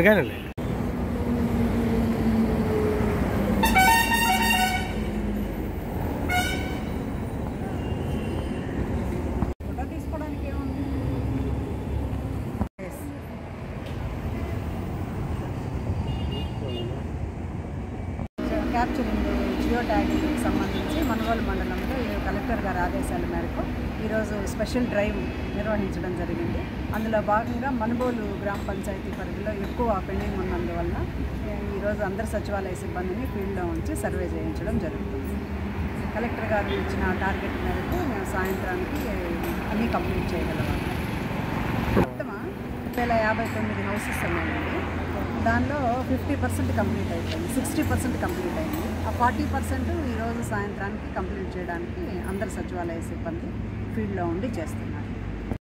కానండి. క్యాప్చరింగ్ జియో ట్యాగింగ్కి సంబంధించి మనుగోలు మండలంలో కలెక్టర్ గారి ఆదేశాల మేరకు ఈరోజు స్పెషల్ డ్రైవ్ నిర్వహించడం జరిగింది. అందులో భాగంగా మనుగోలు గ్రామ పంచాయతీ పరిధిలో ఎక్కువ పెండింగ్ ఉన్నందువలన ఈరోజు అందరు సచివాలయ సిబ్బందిని ఫీల్డ్లో ఉంచి సర్వే చేయించడం జరుగుతుంది. కలెక్టర్ గారు ఇచ్చిన టార్గెట్ మేరకు మేము సాయంత్రానికి అన్నీ కంప్లీట్ చేయగలము. మొత్తం 1059 హౌసెస్ ఉన్నాయండి. దానిలో 50% కంప్లీట్ అయిపోయింది, 60% కంప్లీట్ అయింది. ఆ 40% ఈరోజు సాయంత్రానికి కంప్లీట్ చేయడానికి అందరు సచివాలయ సిబ్బంది ఫీల్డ్లో ఉండి చేస్తున్నారు.